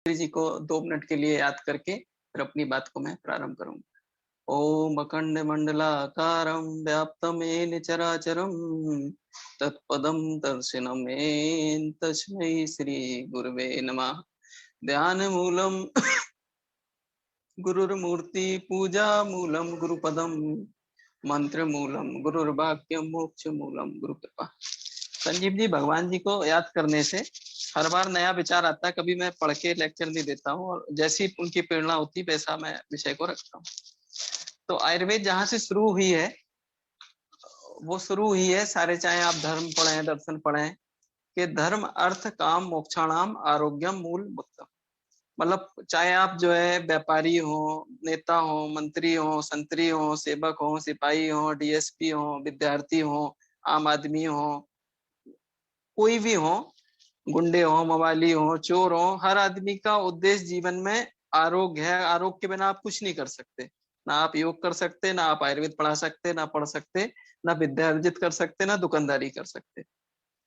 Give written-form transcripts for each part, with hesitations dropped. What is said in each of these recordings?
जी को 2 मिनट के लिए याद करके फिर अपनी बात को मैं प्रारंभ करूंगा। ओम अखंड मंडलाकारं व्याप्तं येन चराचरं तत्पदं दर्शिनमेन तस्मै श्री गुरुवे नमः। ध्यान मूलम गुरुर्मूर्ति पूजा मूलम गुरुपदम मंत्र मूलम गुरुर्वाक्यम मोक्ष मूलम गुरु कृपा। संजीव जी, भगवान जी को याद करने से हर बार नया विचार आता है। कभी मैं पढ़ के लेक्चर नहीं देता हूँ और जैसी उनकी प्रेरणा होती है वैसा मैं विषय को रखता हूँ। तो आयुर्वेद जहाँ से शुरू हुई है वो शुरू हुई है, सारे चाहे आप धर्म पढ़ें दर्शन पढ़ें, कि धर्म अर्थ काम मोक्षाणाम आरोग्यम मूल मुक्तम। मतलब चाहे आप जो है व्यापारी हो, नेता हो, मंत्री हो, संतरी हो, सेवक हो, सिपाही हो, डीएसपी हो, विद्यार्थी हो, आम आदमी हो, कोई भी हो, गुंडे हो, मवाली हो, चोर हो, हर आदमी का उद्देश्य जीवन में आरोग्य है। आरोग्य के बिना आप कुछ नहीं कर सकते। ना आप योग कर सकते, ना आप आयुर्वेद पढ़ा सकते, ना पढ़ सकते, ना विद्या अर्जित कर सकते, ना दुकानदारी कर सकते।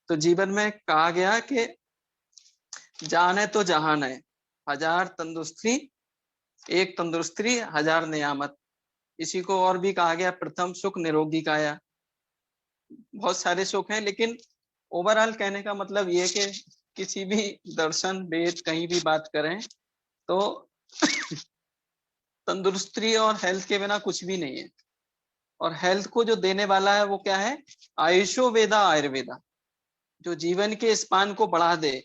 तो जीवन में कहा गया कि जान है तो जहान है, हजार तंदुरुस्ती एक तंदुरुस्ती हजार नियामत। इसी को और भी कहा गया प्रथम सुख निरोगी काया। बहुत सारे सुख हैं, लेकिन ओवरऑल कहने का मतलब ये है कि किसी भी दर्शन वेद कहीं भी बात करें तो तंदुरुस्ती और हेल्थ के बिना कुछ भी नहीं है। और हेल्थ को जो देने वाला है वो क्या है? आयुषो वेदा आयुर्वेदा, जो जीवन के स्पान को बढ़ा दे।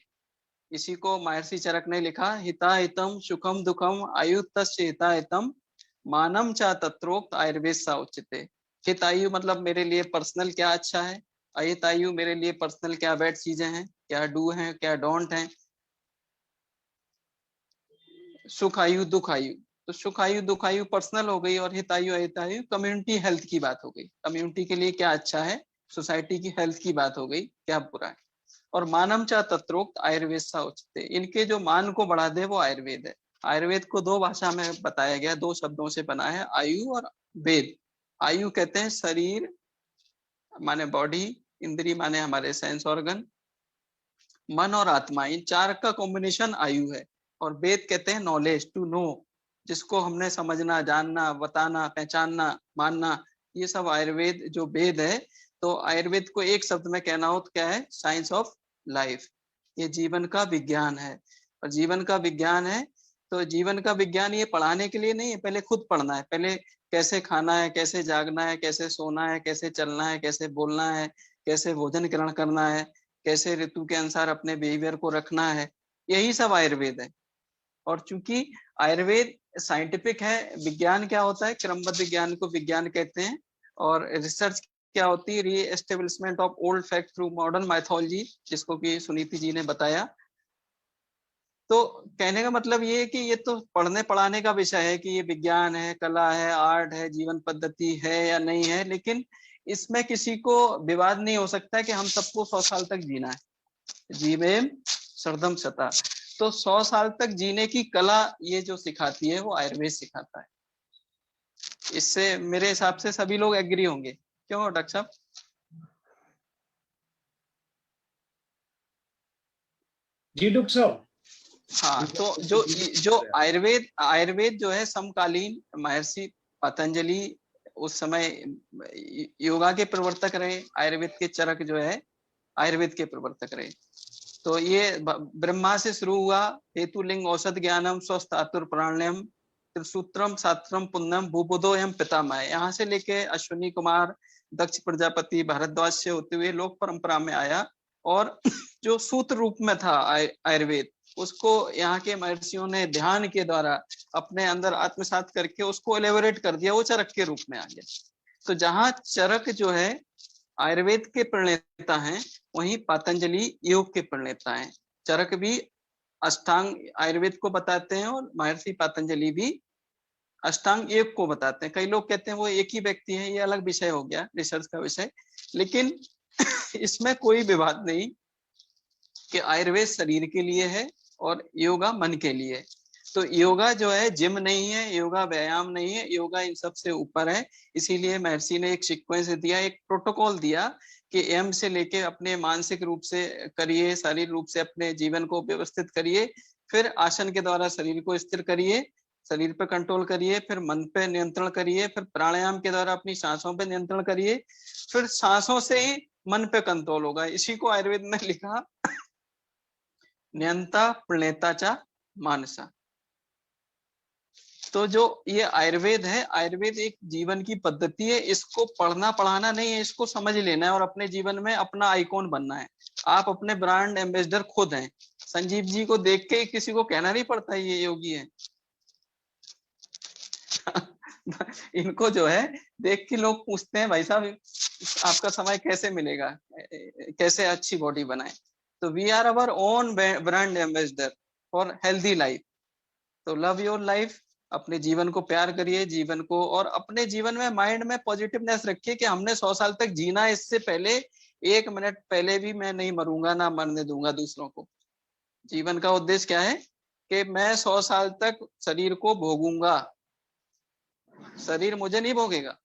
इसी को महर्षि चरक ने लिखा, हिता हितम सुखम दुखम आयुतस्य हिता हितम मानम चा तत्रोक्त आयुर्वेद सा उचिते। हित आयु मतलब मेरे लिए पर्सनल क्या अच्छा है, अहित आयु मेरे लिए पर्सनल क्या बैड चीजें हैं, क्या डू हैं क्या डोंट हैं। सुख आयु दुख आयु, तो सुख आयु दुख आयु पर्सनल हो गई, और हित आयु अहित आयु कम्युनिटी हेल्थ की बात हो गई। कम्युनिटी के लिए क्या अच्छा है, सोसाइटी की हेल्थ की बात हो गई, क्या बुरा है। और मानम चा तत्रोक्त आयुर्वेद सा उचिते, इनके जो मान को बढ़ा दे वो आयुर्वेद है। आयुर्वेद को 2 भाषा में बताया गया, 2 शब्दों से बना है, आयु और वेद। आयु कहते हैं शरीर माने बॉडी, इंद्री माने हमारे सेंस ऑर्गन, मन और आत्मा, इन 4 का कॉम्बिनेशन आयु है। और वेद कहते हैं नॉलेज, टू नो, जिसको हमने समझना, जानना, बताना, पहचानना, मानना, ये सब आयुर्वेद जो वेद है। तो आयुर्वेद को एक शब्द में कहना हो तो क्या है? Science of life. ये जीवन का विज्ञान है। और जीवन का विज्ञान है तो जीवन का विज्ञान ये पढ़ाने के लिए नहीं है, पहले खुद पढ़ना है। पहले कैसे खाना है, कैसे जागना है, कैसे सोना है, कैसे चलना है, कैसे बोलना है, कैसे भोजन ग्रहण करना है, कैसे ऋतु के अनुसार अपने बिहेवियर को रखना है, यही सब आयुर्वेद है। और चूंकि आयुर्वेद साइंटिफिक है, विज्ञान क्या होता है? क्रमबद्ध विज्ञान को विज्ञान कहते हैं। और रिसर्च क्या होती है? Re establishment of old fact through modern methodology, जिसको कि सुनीति जी ने बताया। तो कहने का मतलब ये है कि ये तो पढ़ने पढ़ाने का विषय है कि ये विज्ञान है, कला है, आर्ट है, जीवन पद्धति है या नहीं है, लेकिन इसमें किसी को विवाद नहीं हो सकता है कि हम सबको 100 साल तक जीना है। जीवेम शरदम शता। तो 100 साल तक जीने की कला ये जो सिखाती है वो आयुर्वेद सिखाता है। इससे मेरे हिसाब से सभी लोग एग्री होंगे, क्यों डॉक्टर साहब? जी डॉक्टर साहब। हाँ, तो जो आयुर्वेद जो है समकालीन महर्षि पतंजलि उस समय योगा के प्रवर्तक रहे, आयुर्वेद के चरक जो है आयुर्वेद के प्रवर्तक रहे। तो ये ब्रह्मा से शुरू हुआ, हेतुलिंग औषध ज्ञानम स्वस्थ आतुर प्राणायाम त्रिसूत्रम शास्त्रम पुण्यम भूबुदो एवं पितामह, यहाँ से लेके अश्विनी कुमार, दक्ष प्रजापति, भारद्वाज से होते हुए लोक परंपरा में आया। और जो सूत्र रूप में था आयुर्वेद, उसको यहाँ के महर्षियों ने ध्यान के द्वारा अपने अंदर आत्मसात करके उसको एलेबोरेट कर दिया, वो चरक के रूप में आ गया। तो जहाँ चरक जो है आयुर्वेद के प्रणेता हैं, वहीं पतंजलि योग के प्रणेता हैं। चरक भी अष्टांग आयुर्वेद को बताते हैं और महर्षि पतंजलि भी अष्टांग योग को बताते हैं। कई लोग कहते हैं वो एक ही व्यक्ति है, ये अलग विषय हो गया, रिसर्च का विषय। लेकिन इसमें कोई विवाद नहीं कि आयुर्वेद शरीर के लिए है और योगा मन के लिए। तो योगा जो है जिम नहीं है, योगा व्यायाम नहीं है, योगा इन सब से ऊपर है। इसीलिए महर्षि ने एक सीक्वेंस दिया, एक प्रोटोकॉल दिया कि एम से लेके अपने मानसिक रूप से करिए, शारीरिक रूप से अपने जीवन को व्यवस्थित करिए, फिर आसन के द्वारा शरीर को स्थिर करिए, शरीर पे कंट्रोल करिए, फिर मन पे नियंत्रण करिए, फिर प्राणायाम के द्वारा अपनी सांसों पे नियंत्रण करिए, फिर सांसों से ही मन पे कंट्रोल होगा। इसी को आयुर्वेद में लिखा नियंता प्रणेता चा मानसा। तो जो ये आयुर्वेद है, आयुर्वेद एक जीवन की पद्धति है, इसको पढ़ना पढ़ाना नहीं है, इसको समझ लेना है और अपने जीवन में अपना आइकॉन बनना है। आप अपने ब्रांड एम्बेसडर खुद हैं। संजीव जी को देख के किसी को कहना नहीं पड़ता ये योगी है। इनको जो है देख के लोग पूछते हैं भाई साहब आपका समय कैसे मिलेगा, कैसे अच्छी बॉडी बनाए। तो we are our own brand ambassador for healthy life. तो लव योर लाइफ, अपने जीवन को प्यार करिए, जीवन को, और अपने जीवन में माइंड में पॉजिटिवनेस रखिए कि हमने 100 साल तक जीना है, इससे पहले 1 मिनट पहले भी मैं नहीं मरूंगा, ना मरने दूंगा दूसरों को। जीवन का उद्देश्य क्या है कि मैं 100 साल तक शरीर को भोगूंगा, शरीर मुझे नहीं भोगेगा।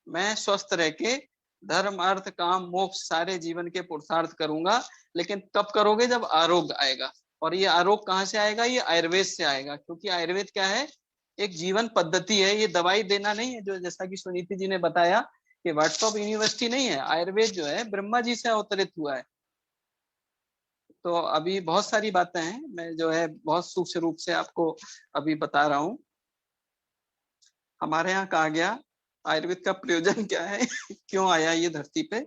मैं स्वस्थ रह के धर्म अर्थ काम मोक्ष सारे जीवन के पुरुषार्थ करूंगा। लेकिन कब करोगे? जब आरोग्य आएगा। और ये आरोग्य कहाँ से आएगा? ये आयुर्वेद से आएगा, क्योंकि आयुर्वेद क्या है? एक जीवन पद्धति है। ये दवाई देना नहीं है, जो जैसा कि सुनीति जी ने बताया कि व्हाट्सएप यूनिवर्सिटी नहीं है। आयुर्वेद जो है ब्रह्मा जी से अवतरित हुआ है। तो अभी बहुत सारी बातें हैं, मैं जो है बहुत सूक्ष्म रूप से आपको अभी बता रहा हूँ। हमारे यहाँ कहा गया आयुर्वेद का प्रयोजन क्या है क्यों आया ये धरती पे?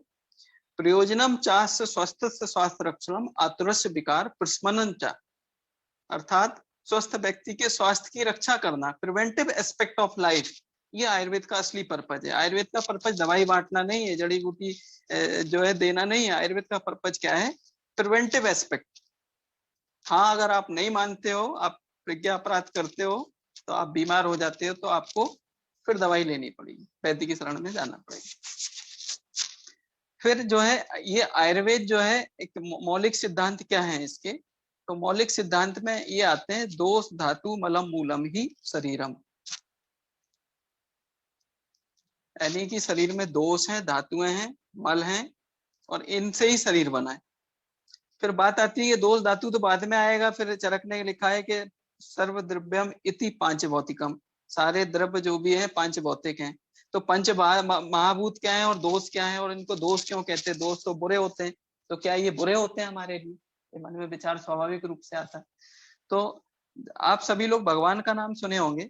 प्रयोजनम चास्य स्वस्थ स्वास्थ्य रक्षणम आतुरस्य विकार प्रशमनम चा, अर्थात स्वस्थ व्यक्ति के स्वास्थ्य की रक्षा करना, प्रिवेंटिव एस्पेक्ट ऑफ लाइफ, ये आयुर्वेद का असली पर्पज है। आयुर्वेद का पर्पज दवाई बांटना नहीं है, जड़ी बूटी जो है देना नहीं है। आयुर्वेद का पर्पज क्या है? Preventive aspect. हाँ, अगर आप नहीं मानते हो, आप प्रज्ञा अपराध करते हो, तो आप बीमार हो जाते हो, तो आपको फिर दवाई लेनी पड़ेगी, वैद्य की शरण में जाना पड़ेगा। फिर जो है ये आयुर्वेद जो है एक मौलिक सिद्धांत क्या है इसके? तो मौलिक सिद्धांत में ये आते हैं, दोष धातु मलम मूलम ही शरीरम, यानी कि शरीर में दोष हैं, धातुएं हैं, मल हैं, और इनसे ही शरीर बना है। फिर बात आती है कि दोष धातु तो बाद में आएगा। फिर चरक ने लिखा है कि सर्व द्रव्यम इति पांच भौतिकम, सारे द्रव्य जो भी है पांच भौतिक हैं। तो पंच महाभूत क्या है और दोष क्या है, और इनको दोष क्यों कहते हैं? दोष तो बुरे होते हैं। तो क्या ये बुरे होते हैं हमारे लिए? ये मन में विचार स्वाभाविक रूप से आता है। तो आप सभी लोग भगवान का नाम सुने होंगे,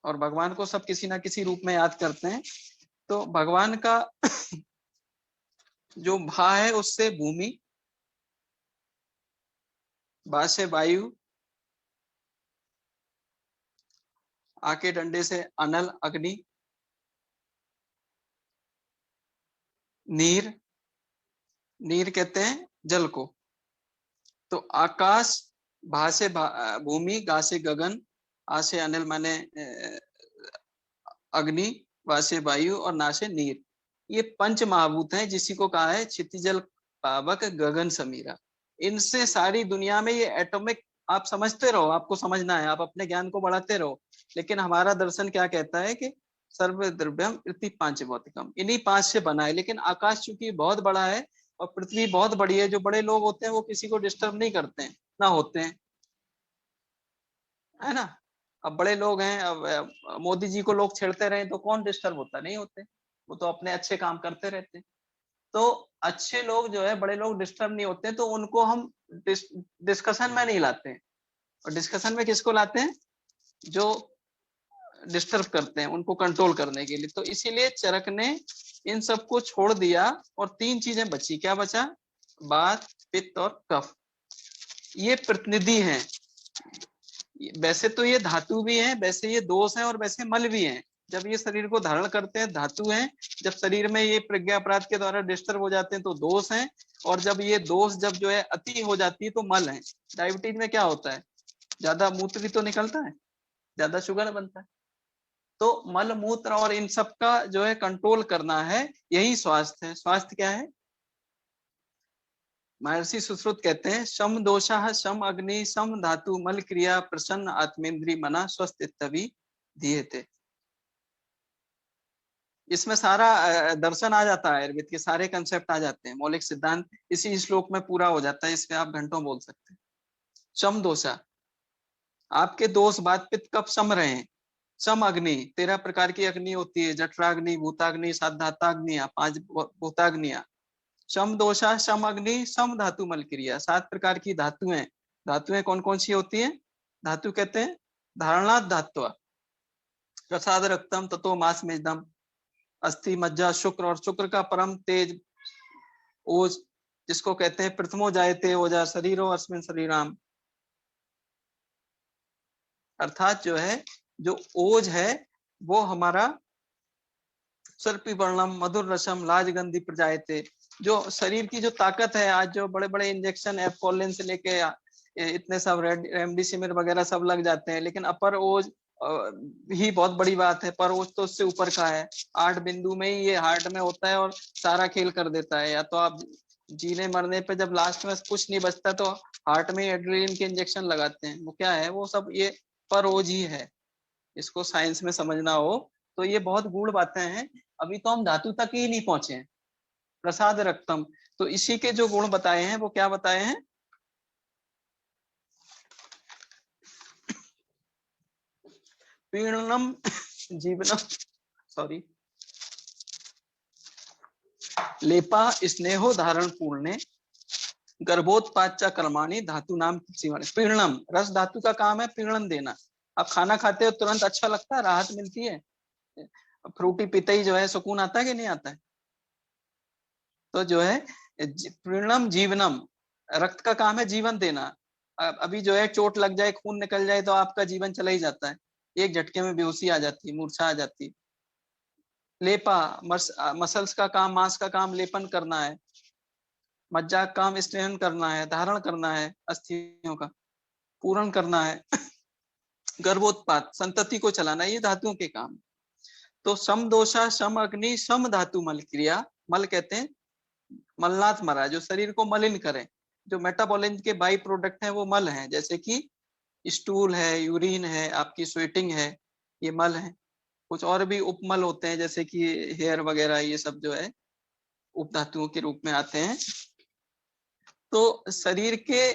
और भगवान को सब किसी ना किसी रूप में याद करते हैं। तो भगवान का जो भा है उससे भूमि, बा से वायु, आके डंडे से अनल अग्नि, नीर, नीर कहते हैं जल को। तो आकाश, भा से भूमि, गा से गगन, आ से अनिल माने अग्नि, वा से वायु, और ना से नीर। ये पंच महाभूत हैं, जिसी को कहा है क्षितिजल पावक गगन समीरा। इनसे सारी दुनिया में ये एटॉमिक, आप समझते रहो, आपको समझना है, आप अपने ज्ञान को बढ़ाते रहो। लेकिन हमारा दर्शन क्या कहता है कि सर्व द्रव्यम इति पांच भौतिकम, इन्हीं पांच से बना है। लेकिन आकाश चूंकि बहुत बड़ा है और पृथ्वी बहुत बड़ी है, जो बड़े लोग होते हैं वो किसी को डिस्टर्ब नहीं करते हैं, ना होते हैं, है ना। अब बड़े लोग हैं, अब मोदी जी को लोग छेड़ते रहे तो कौन डिस्टर्ब होता? नहीं होते, वो तो अपने अच्छे काम करते रहते हैं। तो अच्छे लोग जो है, बड़े लोग डिस्टर्ब नहीं होते, तो उनको हम डिस्कशन में नहीं लाते हैं। और डिस्कशन में किसको लाते हैं? जो डिस्टर्ब करते हैं, उनको कंट्रोल करने के लिए। तो इसीलिए चरक ने इन सबको छोड़ दिया और 3 चीजें बची। क्या बचा? वात, पित्त और कफ। ये प्रतिनिधि हैं। वैसे तो ये धातु भी हैं, वैसे ये दोष हैं, और वैसे मल भी हैं। जब ये शरीर को धारण करते हैं धातु हैं, जब शरीर में ये प्रज्ञा अपराध के द्वारा डिस्टर्ब हो जाते हैं तो दोष हैं, और जब ये दोष जब जो है अति हो जाती है तो मल है। डायबिटीज में क्या होता है? ज्यादा मूत्र भी तो निकलता है, ज्यादा शुगर बनता है। तो मल मूत्र और इन सब का जो है कंट्रोल करना है, यही स्वास्थ्य है। स्वास्थ्य क्या है? महर्षि सुश्रुत कहते हैं, शम दोषाः शम अग्नि शम धातु मल क्रिया प्रसन्न आत्मेंद्री मना स्वस्थ इत्तवि धीयते। इसमें सारा दर्शन आ जाता है, आयुर्वेद के सारे कंसेप्ट आ जाते हैं, मौलिक सिद्धांत इसी श्लोक में पूरा हो जाता है। इस पे आप घंटों बोल सकते हैं। शम दोषा, आपके दोष वात पित्त कब सम रहे हैं। सम अग्नि, 13 प्रकार की अग्नि होती है, जठराग्नि, भूताग्नि, साधाताग्निया, 5 भूताग्निया। शम दोषा शम अग्नि सम धातु मल क्रिया, 7 प्रकार की धातुएं। धातुएं कौन कौन सी होती हैं। धातु कहते हैं धारणा धात्व, प्रसाद रक्तम ततो मास मेजदम, अस्थि मज्जा शुक्र, और शुक्र का परम तेज ओज, जिसको कहते हैं प्रथमो जायते ओजा शरीरो अस्मिन शरीराम। अर्थात जो है, जो ओज है वो हमारा सर्पी वर्णम मधुर रसम लाजगंधी प्रजायते, जो शरीर की जो ताकत है, आज जो बड़े बड़े इंजेक्शन एपकोलिन से लेके इतने सब रेमडेसिविर वगैरह सब लग जाते हैं, लेकिन अपर ओज ही बहुत बड़ी बात है। पर ओज तो उससे ऊपर का है, 8 बिंदु में ही ये हार्ट में होता है और सारा खेल कर देता है। या तो आप जीने मरने पे जब लास्ट में कुछ नहीं बचता तो हार्ट में एड्रेनलिन के इंजेक्शन लगाते हैं, वो क्या है, वो सब ये पर ओज ही है। इसको साइंस में समझना हो तो ये बहुत गूढ़ बातें हैं। अभी तो हम धातु तक ही नहीं पहुंचे हैं। प्रसाद रक्तम, तो इसी के जो गुण बताए हैं वो क्या बताए हैं। पीड़नम जीवनम, सॉरी, लेपा स्नेहो धारण पूर्णे, गर्भोत्पाद कर्माणी धातु नाम सीवण। पीड़नम, रस धातु का काम है पीड़न देना। आप खाना खाते हो तुरंत अच्छा लगता है, राहत मिलती है, फ्रूटी पीते ही जो है सुकून आता है कि नहीं आता है। तो जो है पीड़नम जीवनम, रक्त का काम है जीवन देना। अभी जो है चोट लग जाए, खून निकल जाए तो आपका जीवन चला ही जाता है, एक झटके में बेहोशी आ जाती है, मूर्छा आ जाती है। लेपा, मसल्स का काम, मांस का काम लेपन करना है। मज्जा का काम स्नेहन करना है, धारण करना है, अस्थियों का पूर्ण करना है। गर्भोत्पाद, संतति को चलाना, ये धातुओं के काम। तो सम दोषा सम अग्नि सम धातु मल क्रिया। मल कहते हैं मलनाथ मरा, जो शरीर को मलिन करे। जो मेटाबॉलिज्म के बाई प्रोडक्ट हैं वो मल हैं, जैसे कि स्टूल है, यूरिन है, आपकी स्वेटिंग है, ये मल है। कुछ और भी उपमल होते हैं, जैसे कि हेयर वगैरह, ये सब जो है उपधातुओं के रूप में आते हैं। तो शरीर के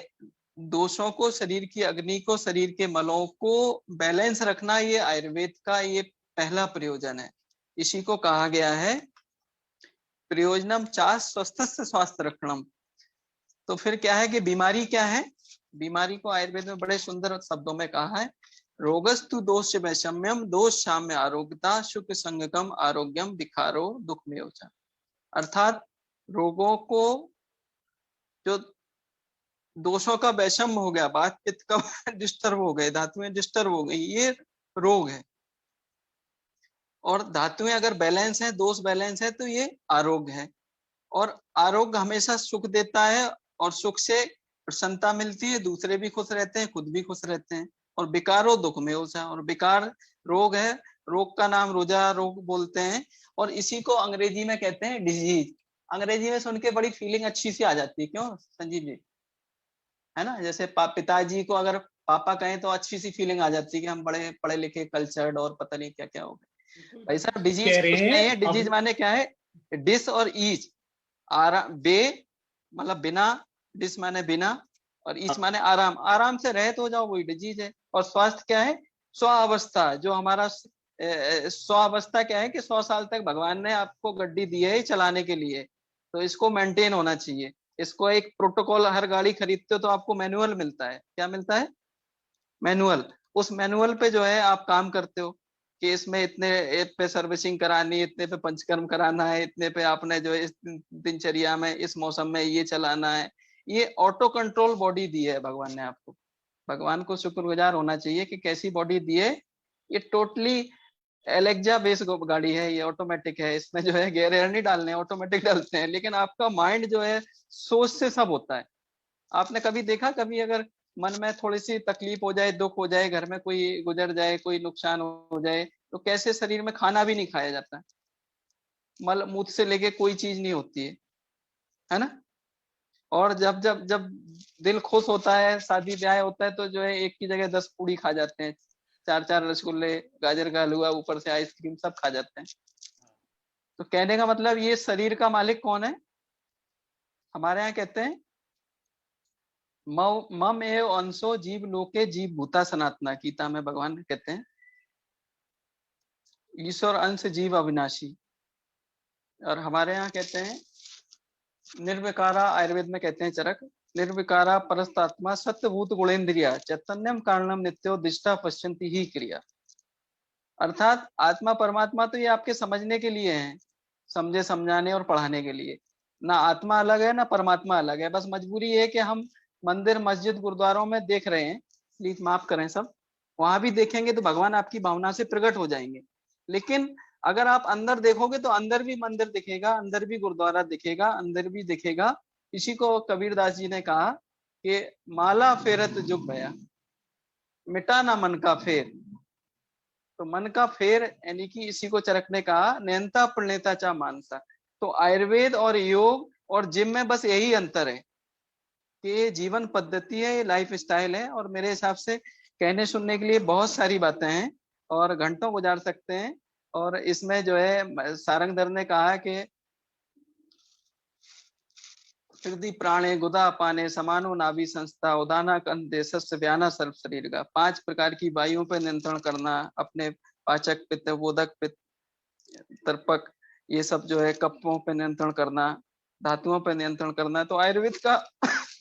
दोषों को, शरीर की अग्नि को, शरीर के मलों को बैलेंस रखना, ये आयुर्वेद का ये पहला प्रयोजन है। इसी को कहा गया है प्रयोजनम चास स्वस्थस्य स्वास्थ्य रक्षणम। तो फिर क्या है कि बीमारी क्या है। बीमारी को आयुर्वेद में बड़े सुंदर शब्दों में कहा है, रोगस्तु दोष वैषम्यम दोष साम्य आरोग्यता सुख संगकम आरोग्यम विकारो दुख में ओछा। अर्थात रोगों को, जो दोषों का वैषम्य हो गया, बात पित्त का डिस्टर्ब हो गए, धातुएं डिस्टर्ब हो गई, ये रोग है। और धातुएं अगर बैलेंस है, दोष बैलेंस है, तो ये आरोग्य है। और आरोग्य हमेशा सुख देता है, और सुख से प्रसन्नता मिलती है, दूसरे भी खुश रहते हैं, खुद भी खुश रहते हैं। और विकारो दुख में ओछा, और विकार रोग है, रोग का नाम रोजा रोग बोलते हैं। और इसी को अंग्रेजी में कहते हैं डिजीज। अंग्रेजी में सुन के बड़ी फीलिंग अच्छी सी आ जाती है, क्यों संजीव जी, है ना। जैसे पिताजी को अगर पापा कहें तो अच्छी सी फीलिंग आ जाती है कि हम बड़े पढ़े लिखे कल्चर्ड और पता नहीं क्या क्या हो गए। भाई साहब डिजीज कह रहे कुछ नहीं है, हैं डिजीज अब माने क्या है, डिस और ईज, आराम, बे मतलब बिना, डिस माने बिना, और ईच माने आराम, आराम से रहे तो जाओ, वही डिजीज है। और स्वास्थ्य क्या है, स्वावस्था, जो हमारा स्वावस्था क्या है कि 100 साल तक भगवान ने आपको गड्डी दी है चलाने के लिए, तो इसको मेंटेन होना चाहिए। इसको एक प्रोटोकॉल, हर गाड़ी खरीदते हो तो आपको मैनुअल मिलता है, क्या मिलता है, मैनुअल। उस मैनुअल पे जो है आप काम करते हो कि इसमें इतने पे सर्विसिंग करानी, इतने पे पंचकर्म कराना है, इतने पे आपने जो है इस दिनचर्या में इस मौसम में ये चलाना है। ये ऑटो कंट्रोल बॉडी दी है भगवान ने आपको। भगवान को शुक्रगुजार होना चाहिए कि कैसी बॉडी दी है। ये टोटली एलेक्जा बेस गाड़ी है, ये ऑटोमेटिक है, इसमें जो है गियर नहीं डालने, ऑटोमेटिक डालते हैं। लेकिन आपका माइंड जो है सोच से सब होता है। आपने कभी देखा, कभी अगर मन में थोड़ी सी तकलीफ हो जाए, दुख हो जाए, घर में कोई गुजर जाए, कोई नुकसान हो जाए, तो कैसे शरीर में खाना भी नहीं खाया जाता, मल मूत्र से लेके कोई चीज नहीं होती है ना। और जब जब जब दिल खुश होता है, शादी ब्याह होता है, तो जो है एक की जगह 10 पूड़ी खा जाते हैं, 4 रसगुल्ले, गाजर का हलवा, ऊपर से आइसक्रीम, सब खा जाते हैं। तो कहने का मतलब ये शरीर का मालिक कौन है, हमारे यहाँ कहते हैं मम एव अंशो जीव लोके जीव भूता सनातना, गीता में भगवान कहते हैं ईश्वर अंश जीव अविनाशी। और हमारे यहाँ कहते हैं निर्विकारा, आयुर्वेद में कहते हैं चरक, निर्विकारा परस्तात्मा सत्यभूत गुणेन्द्रिया चैतन्यम कारणम नित्यो दिष्टा पश्यन्ति ही क्रिया। अर्थात आत्मा परमात्मा तो ये आपके समझने के लिए है, समझे समझाने और पढ़ाने के लिए। ना आत्मा अलग है ना परमात्मा अलग है, बस मजबूरी है कि हम मंदिर मस्जिद गुरुद्वारों में देख रहे हैं, प्लीज माफ करें सब, वहां भी देखेंगे तो भगवान आपकी भावना से प्रकट हो जाएंगे। लेकिन अगर आप अंदर देखोगे तो अंदर भी मंदिर दिखेगा, अंदर भी गुरुद्वारा दिखेगा, अंदर भी दिखेगा। इसी को कबीरदास जी ने कहा कि माला फेरत जुग भया, मिटा ना मन का फेर। तो मन का फेर यानी कि इसी को चरक ने कहा नयनता प्रणेता चा मानसा। तो आयुर्वेद और योग और जिम में बस यही अंतर है कि ये जीवन पद्धति है, ये लाइफ स्टाइल है। और मेरे हिसाब से कहने सुनने के लिए बहुत सारी बातें हैं और घंटों गुजार सकते हैं। और इसमें जो है सारंगधर ने कहा कि हृदय प्राणे गुदा पाने समानो नाभि संस्था उदाना कंदे सस्य व्याना सर्व शरीर का। 5 प्रकार की वायुओं पर नियंत्रण करना, अपने पाचक पित्त बोधक पित्त तर्पक ये सब जो है कप्पों पे नियंत्रण करना, धातुओं पे नियंत्रण करना। तो आयुर्वेद का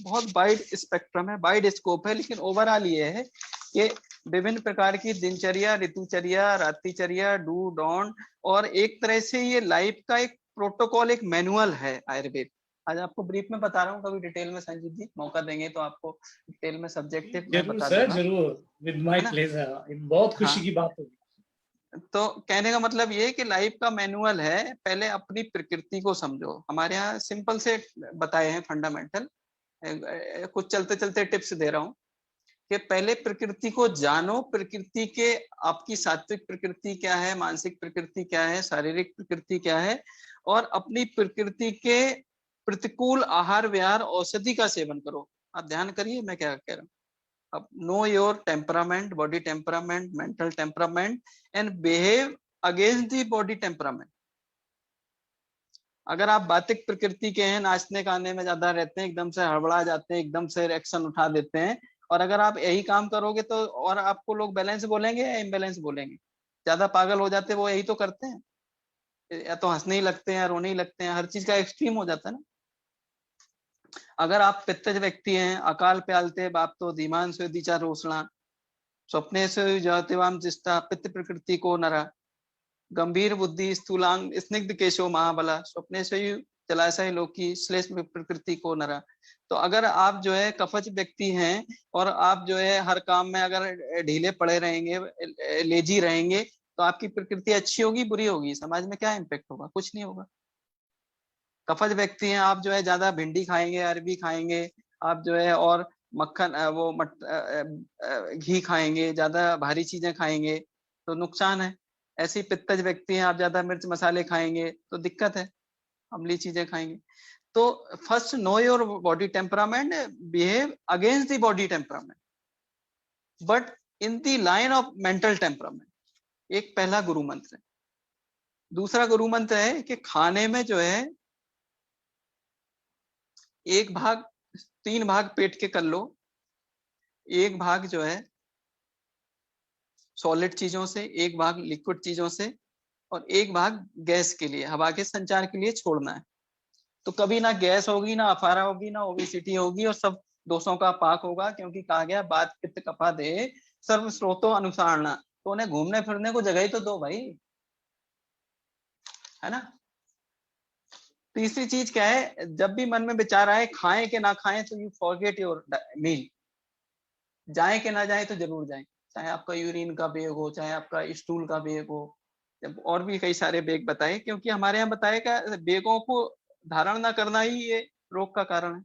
बहुत वाइड स्पेक्ट्रम है, वाइड स्कोप है। लेकिन ओवरऑल ये है कि विभिन्न प्रकार की दिनचर्या, ऋतुचर्या, रात्रिचर्या, डू डॉन, और एक तरह से ये लाइफ का एक प्रोटोकॉल, एक मैनुअल है आयुर्वेद। आज आपको ब्रीफ में बता रहा हूँ, कभी डिटेल में संजीव जी मौका देंगे तो आपको डिटेल में सब्जेक्टिव में जरूर बता सर, दूंगा, जरूर, विद माय है ना। प्लेजर। बहुत खुशी हाँ, की बात होगी। तो कहने का मतलब ये कि लाइफ का मैनुअल है, पहले अपनी प्रकृति को समझो। हमारे यहाँ सिंपल से बताए हैं फंडामेंटल, कुछ चलते चलते टिप्स दे रहा हूँ कि पहले प्रकृति को जानो। प्रकृति के आपकी सात्विक प्रकृति क्या है, मानसिक प्रकृति क्या है, शारीरिक प्रकृति क्या है, और अपनी प्रकृति के प्रतिकूल आहार विहार औषधि का सेवन करो। आप ध्यान करिए मैं क्या कह रहा हूँ। अब know your temperament, body temperament, mental temperament and behave against the body temperament. अगर आप बातिक प्रकृति के हैं, नाचने गाने में ज्यादा रहते हैं, एकदम से हड़बड़ा जाते हैं, एकदम से एक्शन उठा देते हैं, और अगर आप यही काम करोगे तो और आपको लोग बैलेंस बोलेंगे या इम्बैलेंस बोलेंगे। ज्यादा पागल हो जाते हैं वो, यही तो करते हैं, या तो हंसने ही लगते हैं या रोने ही लगते हैं, हर चीज का एक्सट्रीम हो जाता है ना। अगर आप पित्तज व्यक्ति हैं, अकाल प्यालते बाप तो धीमान से दीचा रोसना, स्वप्ने से जातिवाम जिष्टा पित्त प्रकृति को नरा, गंभीर बुद्धि स्थूलांग स्निग्ध केशो महाबला, स्वप्ने से जलाशय लोकी श्लेष प्रकृति को नरा। तो अगर आप जो है कफज व्यक्ति हैं और आप जो है हर काम में अगर ढीले पड़े रहेंगे, लेजी रहेंगे, तो आपकी प्रकृति अच्छी होगी बुरी होगी, समाज में क्या इम्पेक्ट होगा? कुछ नहीं होगा। कफज व्यक्ति हैं, आप जो है ज्यादा भिंडी खाएंगे, अरबी खाएंगे, आप जो है और मक्खन घी खाएंगे, ज्यादा भारी चीजें खाएंगे तो नुकसान है। ऐसे ही पित्तज व्यक्ति हैं, आप ज्यादा मिर्च मसाले खाएंगे तो दिक्कत है, अम्ली चीजें खाएंगे। तो first know your body temperament, behave against the body temperament but in the line of mental temperament. एक पहला गुरु मंत्र है। दूसरा गुरु मंत्र है कि खाने में जो है 3 भाग पेट के कर लो, 1 भाग जो है सॉलिड चीजों से, 1 भाग लिक्विड चीजों से, और 1 भाग गैस के लिए, हवा के संचार के लिए छोड़ना है। तो कभी ना गैस होगी, ना अफारा होगी, ना ओबेसिटी होगी, और सब दोषों का पाक होगा। क्योंकि कहा गया बात पित्त कफा दे सर्व स्रोतों अनुसारना, तो उन्हें घूमने फिरने को जगह ही तो दो भाई, है ना। तीसरी चीज क्या है, जब भी मन में विचार आए खाएं कि ना खाएं, तो यू फॉरगेट योर मील। जाए कि ना जाए तो जरूर जाए, चाहे आपका यूरिन का बेग हो, चाहे आपका स्टूल का बेग हो, और भी कई सारे बेग बताए। क्योंकि हमारे यहाँ बताया क्या, बेगों को धारण ना करना ही ये रोग का कारण है।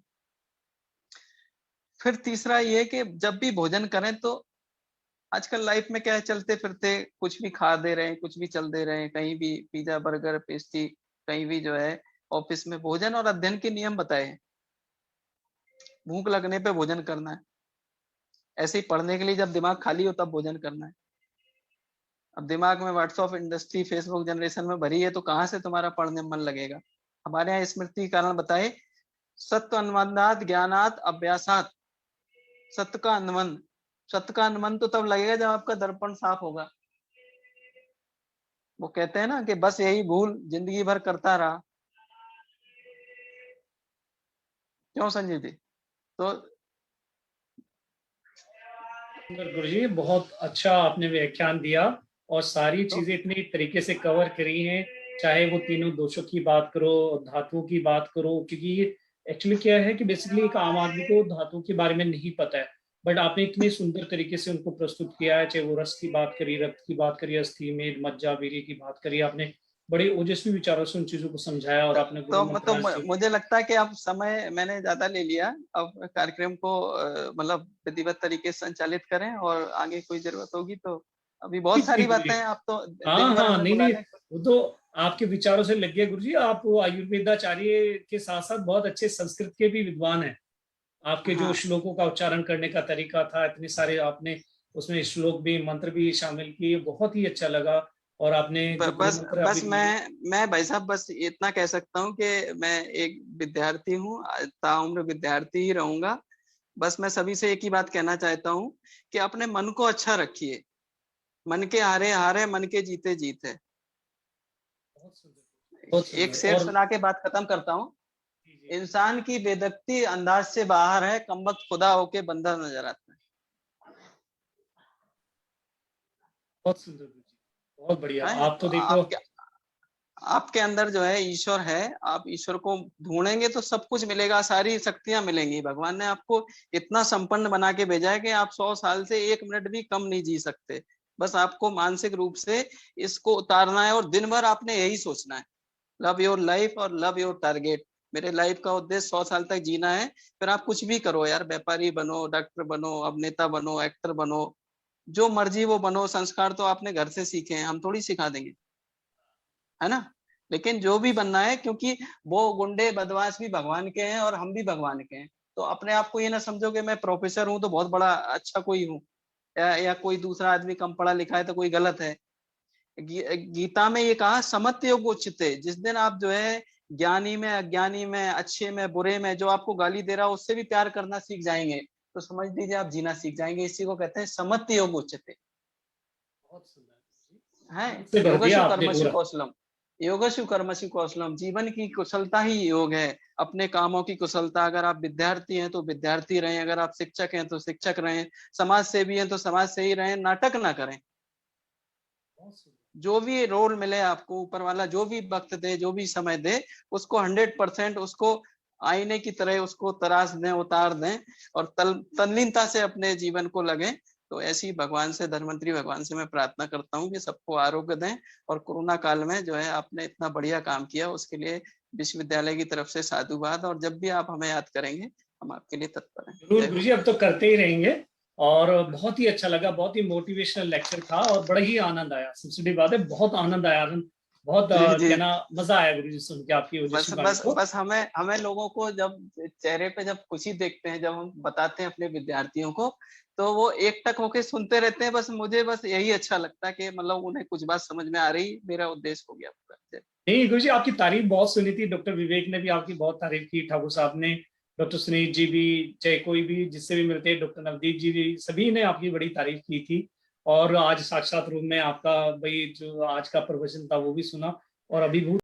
फिर तीसरा ये कि जब भी भोजन करें तो आजकल लाइफ में क्या है, चलते फिरते कुछ भी खा दे रहे हैं, कुछ भी चल दे रहे हैं, कहीं भी पिज्जा बर्गर पेस्ट्री, कहीं भी जो है ऑफिस में भोजन और अध्ययन के नियम बताए हैं। भूख लगने पे भोजन करना है, ऐसे ही पढ़ने के लिए जब दिमाग खाली हो तब भोजन करना है। अब दिमाग में व्हाट्सएप इंडस्ट्री फेसबुक जनरेशन में भरी है, तो कहाँ से तुम्हारा पढ़ने में मन लगेगा। हमारे यहाँ स्मृति कारण बताए, सत्व अनुबंधात ज्ञानात अभ्यासात सत्य का अनुमान, सत्य का अनुमान तो तब लगेगा जब आपका दर्पण साफ होगा। वो कहते हैं ना कि बस यही भूल जिंदगी भर करता रहा। क्यों संजय जी? तो गुरुजी बहुत अच्छा आपने व्याख्यान दिया और सारी तो चीजें इतनी तरीके से कवर करी हैं। चाहे वो तीनों दोषों की बात करो, धातुओं की बात करो, क्योंकि एक्चुअली क्या है कि बेसिकली एक आम आदमी को धातुओं के बारे में नहीं पता है, बट आपने इतने सुंदर तरीके से उनको प्रस्तुत किया है। चाहे वो रस की बात करी, रक्त की बात करी, अस्थि मेद मज्जा वीर्य की बात करी, आपने बड़े ओजस्वी विचारों से उन चीजों को समझाया और आपने गुरु मंत्रांश जो मुझे लगता है कि अब समय मैंने ज्यादा ले लिया। अब कार्यक्रम को मतलब विधिवत तरीके से संचालित करें, और आगे कोई जरूरत होगी तो अभी बहुत ठीक सारी ठीक बातें गुरुजी। हैं। आप तो हाँ दिन भर हाँ, हमें नहीं बुला नहीं, लें। वो तो आपके विचारों से लग गया गुरुजी। आप वो आयुर्वेदाचार्य के साथ साथ बहुत अच्छे संस्कृत के भी विद्वान हैं। आपके जो हाँ, श्लोकों का उच्चारण करने का तरीका था, इतने सारे आपने उसमें श्लोक भी मंत्र भी शामिल किए, बहुत ही अच्छा लगा। और आपने जो गुरु बस मंत्र अभी बस मैं भाई साहब बस इतना कह सकता हूँ कि मैं एक विद्यार्थी हूँ, ताउम्र विद्यार्थी ही रहूंगा। बस मैं सभी से एक ही बात कहना चाहता हूँ कि अपने मन को अच्छा रखिए। मन के हारे हारे, मन के जीते जीत है। बहुत सुंदर, बहुत एक सुंदर। शेर और सुना के बात खत्म करता हूँ। जी जी, इंसान की बेदख्ती अंदाज से बाहर है, कमबख्त खुदा होके बंदा नजर आता बहुत सुंदर गुरुजी, बहुत बढ़िया। है। आप तो तो देखो, आपके अंदर जो है ईश्वर है। आप ईश्वर को ढूंढेंगे तो सब कुछ मिलेगा, सारी शक्तियां मिलेंगी। भगवान ने आपको इतना संपन्न बना के भेजा है कि आप 100 साल से 1 मिनट भी कम नहीं जी सकते। बस आपको मानसिक रूप से इसको उतारना है, और दिन भर आपने यही सोचना है, लव योर लाइफ और लव योर टारगेट। मेरे लाइफ का उद्देश्य 100 साल तक जीना है। फिर आप कुछ भी करो यार, व्यापारी बनो, डॉक्टर बनो, अभिनेता बनो, एक्टर बनो, जो मर्जी वो बनो। संस्कार तो आपने घर से सीखे हैं, हम थोड़ी सिखा देंगे, है ना? लेकिन जो भी बनना है, क्योंकि वो गुंडे बदमाश भी भगवान के हैं और हम भी भगवान के हैं। तो अपने आप को ये ना समझो कि मैं प्रोफेसर हूं तो बहुत बड़ा अच्छा कोई हूँ, या कोई दूसरा आदमी कम पढ़ा लिखा है तो कोई गलत है। गीता में ये कहा, समत्व योग उच्यते। जिस दिन आप जो है ज्ञानी में, अज्ञानी में, अच्छे में, बुरे में, जो आपको गाली दे रहा है उससे भी प्यार करना सीख जाएंगे, तो समझ लीजिए आप जीना सीख जाएंगे। इसी को कहते हैं समत्व योग उच्यते। बहुत सुंदर गुरुजी, है अमृत से भर योगशु दिया आपने कर्मशु पूरा। कौशलम। योगशु कर्मशु कौशलम, जीवन की कुशलता ही योग है। अपने कामों की कुशलता। अगर आप विद्यार्थी हैं तो विद्यार्थी रहें, अगर आप शिक्षक हैं तो शिक्षक रहें, समाज सेवी हैं तो समाज से ही रहें, नाटक ना करें। बहुत सुंदर। जो भी रोल मिले आपको, ऊपर वाला जो भी वक्त दे, जो भी समय दे, उसको 100% उसको आईने की तरह उसको तराश दें, उतार दें, और तल्लीनता से अपने जीवन को लगे। तो ऐसी भगवान से, धन्वंतरी भगवान से मैं प्रार्थना करता हूँ कि सबको आरोग्य दें। और कोरोना काल में जो है आपने इतना बढ़िया काम किया, उसके लिए विश्वविद्यालय की तरफ से साधुवाद। और जब भी आप हमें याद करेंगे, हम आपके लिए तत्पर हैं। जरूर जय हो। गुरुजी, अब तो करते ही रहेंगे। और बहुत ही अच्छा लगा, बहुत ही मोटिवेशनल लेक्चर था और बड़ा ही आनंद आया। सबसे बड़ी बात है, बहुत आनंद आया, आनंद बहुत जी जी। क्या ना, मजा आया गुरुजी सुन के आपकी बस ओजस्वी वाणी बस को। बस हमें हमें लोगों को जब चेहरे पे जब खुशी देखते हैं, जब हम बताते हैं अपने विद्यार्थियों को, तो वो एकटक होके सुनते रहते हैं। बस मुझे बस यही अच्छा लगता है कि मतलब उन्हें कुछ बात समझ में आ रही, मेरा उद्देश्य हो गया पूरा। नहीं गुरुजी, आपकी तारीफ बहुत सुनी थी, डॉक्टर विवेक ने भी आपकी बहुत तारीफ की, ठाकुर साहब ने, डॉक्टर सुनीत जी भी, चाहे कोई भी जिससे भी मिलते हैं, डॉक्टर नवदीप जी भी, सभी ने आपकी बड़ी तारीफ की थी। और आज साक्षात रूप में आपका भाई जो आज का प्रवचन था वो भी सुना, और अभिभूत